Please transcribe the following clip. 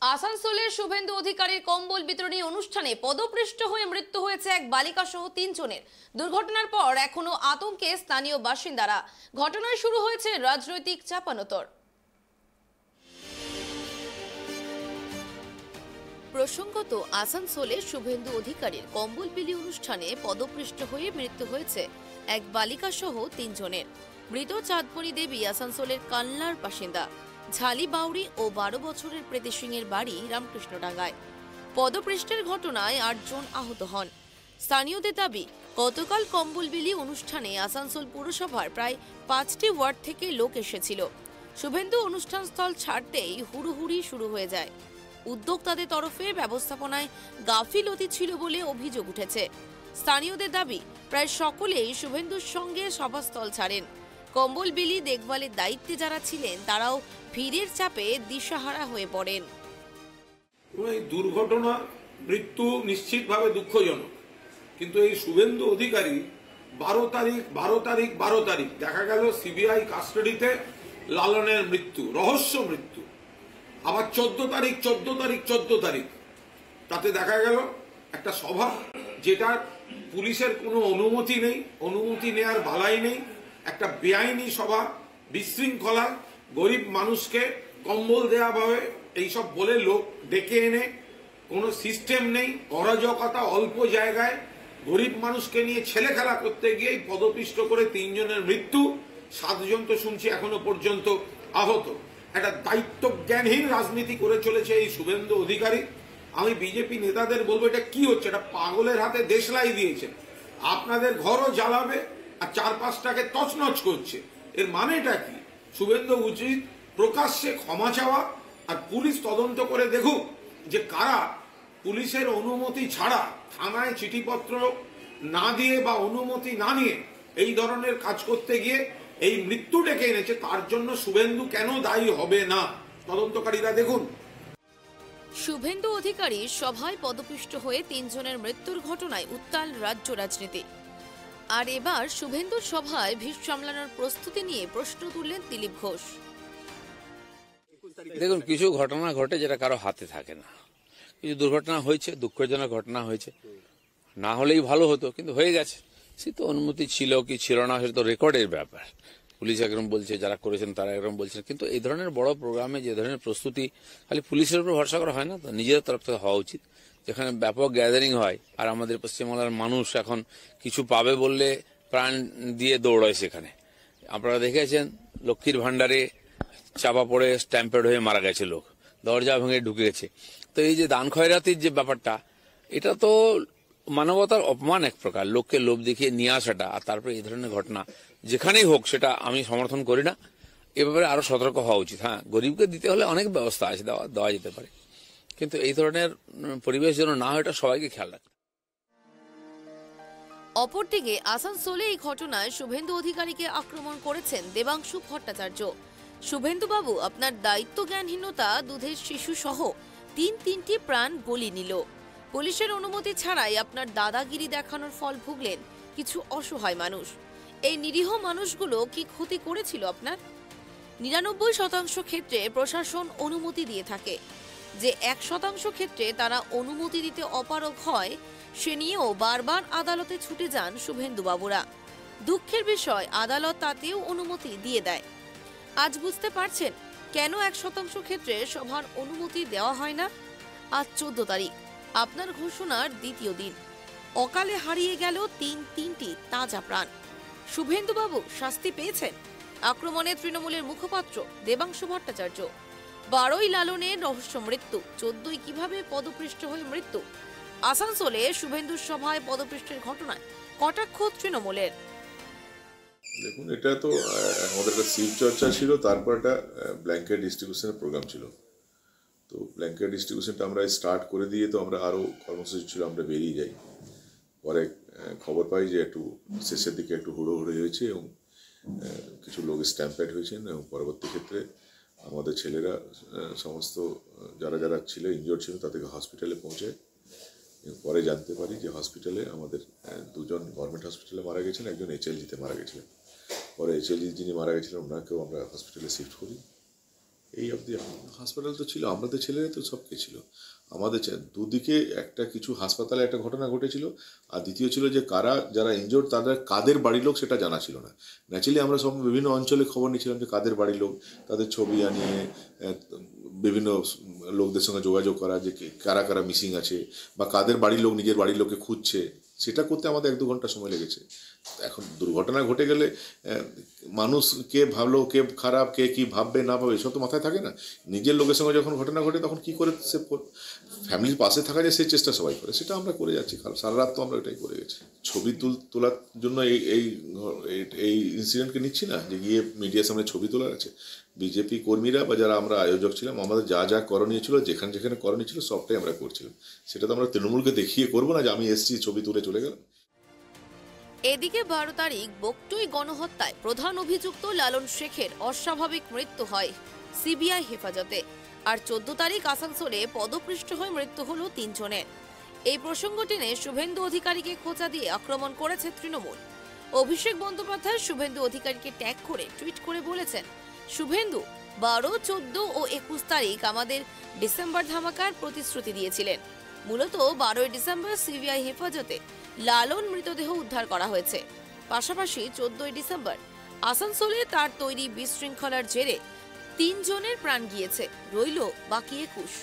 আসানসোলের শুভেন্দু অধিকারীর কম্বল বিতরণী অনুষ্ঠানে পদপৃষ্ঠ হয়ে মৃত্যু হয়েছে এক বালিকা সহ 3 জনের। দুর্ঘটনার পর এখনো আতঙ্কে স্থানীয় বাসিন্দারা। ঘটনায় শুরু হয়েছে রাজনৈতিক চাপানোতর। প্রসঙ্গত, আসানসোলে শুভেন্দু অধিকারীর কম্বল বিলি অনুষ্ঠানে পদপৃষ্ঠ হয়ে মৃত্যু হয়েছে এক বালিকা সহ 3 জনের। মৃত চাঁদমণি দেবী আসানসোলের কানলার বাসিন্দা। ঝালি বাউরি ও 12 বছরের প্রীতি সিং এর বাড়ি রামকৃষ্ণডাঙ্গায়। পদপৃষ্ঠের ঘটনায় 8 জন আহত হন। স্থানীয়দের দাবি, গতকাল কম্বল বিলি অনুষ্ঠানে আসানসোল পুরসভার প্রায় 5টি ওয়ার্ড থেকে লোক এসেছিল। শুভেন্দু অনুষ্ঠানস্থল ছাড়তেই হুড়োহুড়ি শুরু হয়ে যায়। উদ্যোক্তাদের তরফে ব্যবস্থাপনায় গাফিলতি ছিল বলে অভিযোগ উঠেছে। স্থানীয়দের দাবি, প্রায় সকলেই শুভেন্দুর সঙ্গে সভাস্থল ছাড়েন। কম্বল বিলি দেখভালের দায়িত্বে যারা ছিলেন তারাও ভিড়ের চাপে দিশাহারা হয়ে পড়েন। এই দুর্ঘটনা মৃত্যু নিশ্চিতভাবে দুঃখজনক, কিন্তু এই শুভেন্দু অধিকারী 12 তারিখ দেখা গেল সিবিআই কাস্টাডিতে লালনের মৃত্যু, রহস্য মৃত্যু। আবার 14 তারিখ তাতে দেখা গেল একটা সভা, যেটা পুলিশের কোনো অনুমতি নেই, অনুমতি নেয়ার বালাই নেই, একটা বেআইনি সভা, বিশৃঙ্খলা, গরিব মানুষকে কম্বল দেওয়া হবে এইসব বলে লোক ডেকে এনে কোনো সিস্টেম নেই, অরাজকতা, অল্প জায়গায় গরিব মানুষকে নিয়ে ছেলে খেলা করতে গিয়ে পদপিষ্ট করে 3 জনের মৃত্যু, 7 জন তো শুনছি এখনো পর্যন্ত আহত। একটা দায়িত্ব জ্ঞানহীন রাজনীতি করে চলেছে এই শুভেন্দু অধিকারী। আমি বিজেপি নেতাদের বলবো, এটা কি হচ্ছে? এটা পাগলের হাতে দেশলাই দিয়েছেন। আপনাদের ঘরও জ্বালাবে আর 4-5টাকে তছনছ করছে। এর মানেটা কি? শুভেন্দু উচিত প্রকাশ্যে ক্ষমা চাওয়া, আর পুলিশ তদন্ত করে দেখুক যে কারা পুলিশের অনুমতি ছাড়া, থানায় চিঠিপত্র না দিয়ে বা অনুমতি না নিয়ে এই ধরনের কাজ করতে গিয়ে এই মৃত্যু ডেকে এনেছে। তার জন্য শুভেন্দু কেন দায়ী হবে না? তদন্তকারীরা দেখুন। শুভেন্দু অধিকারী সভায় পদপিষ্ট হয়ে 3 জনের মৃত্যুর ঘটনায় উত্তাল রাজ্য রাজনীতি। আর এবার শুভেন্দুর সভায় ভিড় সামলানোর প্রস্তুতি নিয়ে প্রশ্ন তুললেন দিলীপ ঘোষ। দেখুন, কিছু ঘটনা ঘটে যেটা কারো হাতে থাকে না। কিছু দুর্ঘটনা হয়েছে, দুঃখজনক ঘটনা হয়েছে, না হলেই ভালো হতো, কিন্তু হয়ে গেছে। সে তো অনুমতি ছিল কি ছিল না, সেটা তো রেকর্ডের ব্যাপার। পুলিশ একরকম বলছে, যারা করেছেন তারা একরকম বলছেন, কিন্তু এই ধরনের বড় প্রোগ্রামে যে ধরনের প্রস্তুতি খালি পুলিশের উপর ভরসা করা হয় না, তো নিজেদের তরফ থেকে হওয়া উচিত। যেখানে ব্যাপক গ্যাদারিং হয়, আর আমাদের পশ্চিমবাংলার মানুষ এখন কিছু পাবে বললে প্রাণ দিয়ে দৌড়ায় সেখানে। আপনারা দেখেছেন লক্ষ্মীর ভান্ডারে চাপা পড়ে স্ট্যাম্পেড হয়ে মারা গেছে লোক, দরজা ভেঙে ঢুকে গেছে। তো এই যে দান খয়রাতির যে ব্যাপারটা, এটা তো মানবতার অপমান এক প্রকার, লোককে লোভ দেখিয়ে নিয়ে আসাটা। আর তারপরে এই ধরনের ঘটনা যেখানেই হোক, সেটা আমি সমর্থন করি না। এ ব্যাপারে আরো সতর্ক হওয়া উচিত। হ্যাঁ, গরিবকে দিতে হলে অনেক ব্যবস্থা আছে, দেওয়া যেতে পারে, কিন্তু এই ধরনের পরিবেশ যেন না হয়, এটা সবাইকে খেয়াল রাখতে। অপরদিকে আসানসোলে এই ঘটনায় শুভেন্দু অধিকারীকে আক্রমণ করেছেন দেবাংশু ভট্টাচার্য। শুভেন্দু বাবু, আপনার দায়িত্ব জ্ঞানহীনতা দুধের শিশু সহ 3টি প্রাণ বলি নিল। পুলিশের অনুমতি ছাড়াই আপনার দাদাগিরি দেখানোর ফল ভুগলেন কিছু অসহায় মানুষ। এই নিরীহ মানুষগুলো কি ক্ষতি করেছিল আপনার? 99% ক্ষেত্রে প্রশাসন অনুমতি দিয়ে থাকে। যে 1% ক্ষেত্রে তারা অনুমতি দিতে অপারগ হয়, সে নিয়েও বারবার আদালতে ছুটে যান শুভেন্দু বাবুরা। দুঃখের বিষয়, আদালত তাতেও অনুমতি দিয়ে দেয়। আজ বুঝতে পারছেন কেন 1% ক্ষেত্রে সভার অনুমতি দেওয়া হয় না। আজ 14 তারিখ, আপনার ঘোষণার দ্বিতীয় দিন। অকালে হারিয়ে গেল তিনটি তাজা প্রাণ। শুভেন্দু বাবু শাস্তি পেয়েছেন। আক্রমণে তৃণমূলের মুখপাত্র দেবাংশু ভট্টাচার্য। 12ই লালনের রহস্য মৃত্যু, 14ই কিভাবে পদপৃষ্ঠ হয়ে মৃত্যু। আসানসোলে শুভেন্দুর সভায় পদপৃষ্ঠের ঘটনায় কটাক্ষ তৃণমূলের। দেখুন, এটা তো আমাদের একটা শিব চর্চা ছিল, তারপর একটা ব্ল্যাঙ্কেট ডিস্ট্রিবিউশনের প্রোগ্রাম ছিল। তো ব্ল্যাঙ্কেট ডিস্ট্রিবিউশনটা আমরা স্টার্ট করে দিয়ে তো আমরা আরও কর্মসূচি ছিল, আমরা বেরিয়ে যাই। পরে খবর পাই যে একটু শেষের দিকে একটু হুড়োহুড়ি হয়েছে এবং কিছু লোক স্ট্যাম্পেড হয়েছেন, এবং পরবর্তী ক্ষেত্রে আমাদের ছেলেরা সমস্ত যারা ছিল ইনজোর্ড ছিল তাদেরকে হসপিটালে পৌঁছে। পরে জানতে পারি যে হসপিটালে আমাদের 2 জন গভর্নমেন্ট হসপিটালে মারা গেছেন, একজন HLG-তে মারা গেছিলেন। পরে HLG যিনি মারা গেছিলেন ওনাকেও আমরা হসপিটালে শিফট করি, এই অবধি হাসপাতাল তো ছিল, আমরা তো ছেলেরা তো সব ছিল আমাদের। দুদিকে একটা কিছু হাসপাতালে একটা ঘটনা ঘটেছিল, আর দ্বিতীয় ছিল যে যারা ইনজোর্ড তাদের কাদের বাড়ির লোক সেটা জানা ছিল না। ন্যাচারালি আমরা সব বিভিন্ন অঞ্চলে খবর নিচ্ছিলাম যে কাদের বাড়ির লোক, তাদের ছবি আনিয়ে বিভিন্ন লোকদের সঙ্গে যোগাযোগ করা যে কারা কারা মিসিং আছে, বা কাদের বাড়ির লোক নিজের বাড়ির লোককে খুঁজছে, সেটা করতে আমাদের 1-2 ঘন্টা সময় লেগেছে। এখন দুর্ঘটনা ঘটে গেলে মানুষ কে ভালো কে খারাপ, কে কি ভাববে না ভাববে এসব তো মাথায় থাকে না। নিজের লোকের সঙ্গে যখন ঘটনা ঘটে তখন কি করে সে ফ্যামিলির পাশে থাকা যায় সেই চেষ্টা সবাই করে, সেটা আমরা করে যাচ্ছি। সারা রাত তো আমরা এটাই করে গেছি। ছবি তোলার জন্য এই ইনসিডেন্টকে নিচ্ছি না যে গিয়ে মিডিয়ার সামনে ছবি তোলার আছে। বিজেপি কর্মীরা বা যারা আমরা আয়োজক ছিলাম, আমাদের যা যা করণীয় ছিল, যেখানে যেখানে করণীয় ছিল সবটাই আমরা করছিলাম। সেটা তো আমরা তৃণমূলকে দেখিয়ে করবো না যে আমি এসছি ছবি তুলে চলে গেলাম। এদিকে 12 তারিখ বকটুই গণহত্যায় প্রধান অভিযুক্ত লালন শেখের অস্বাভাবিক মৃত্যু হয় সিবিআই হেফাজতে। আর 14 তারিখ আসানসোলে পদপৃষ্ঠ হয়ে মৃত্যু হলো 3 জনের। এই প্রসঙ্গ টেনে শুভেন্দু অধিকারীকে খোঁচা দিয়ে আক্রমণ করেছে তৃণমূল। অভিষেক বন্দ্যোপাধ্যায় শুভেন্দু অধিকারীকে ট্যাগ করে টুইট করে বলেছেন, শুভেন্দু 12, 14 ও 21 তারিখ আমাদের ডিসেম্বর ধামাকার প্রতিশ্রুতি দিয়েছিলেন। মূলত 12 ডিসেম্বর সিবিআই হেফাজতে লালন মৃতদেহ উদ্ধার করা হয়েছে। পাশাপাশি 14 ডিসেম্বর আসানসোলে তার তৈরি বিশৃঙ্খলার জেরে 3 জনের প্রাণ গিয়েছে, রইল বাকি 21।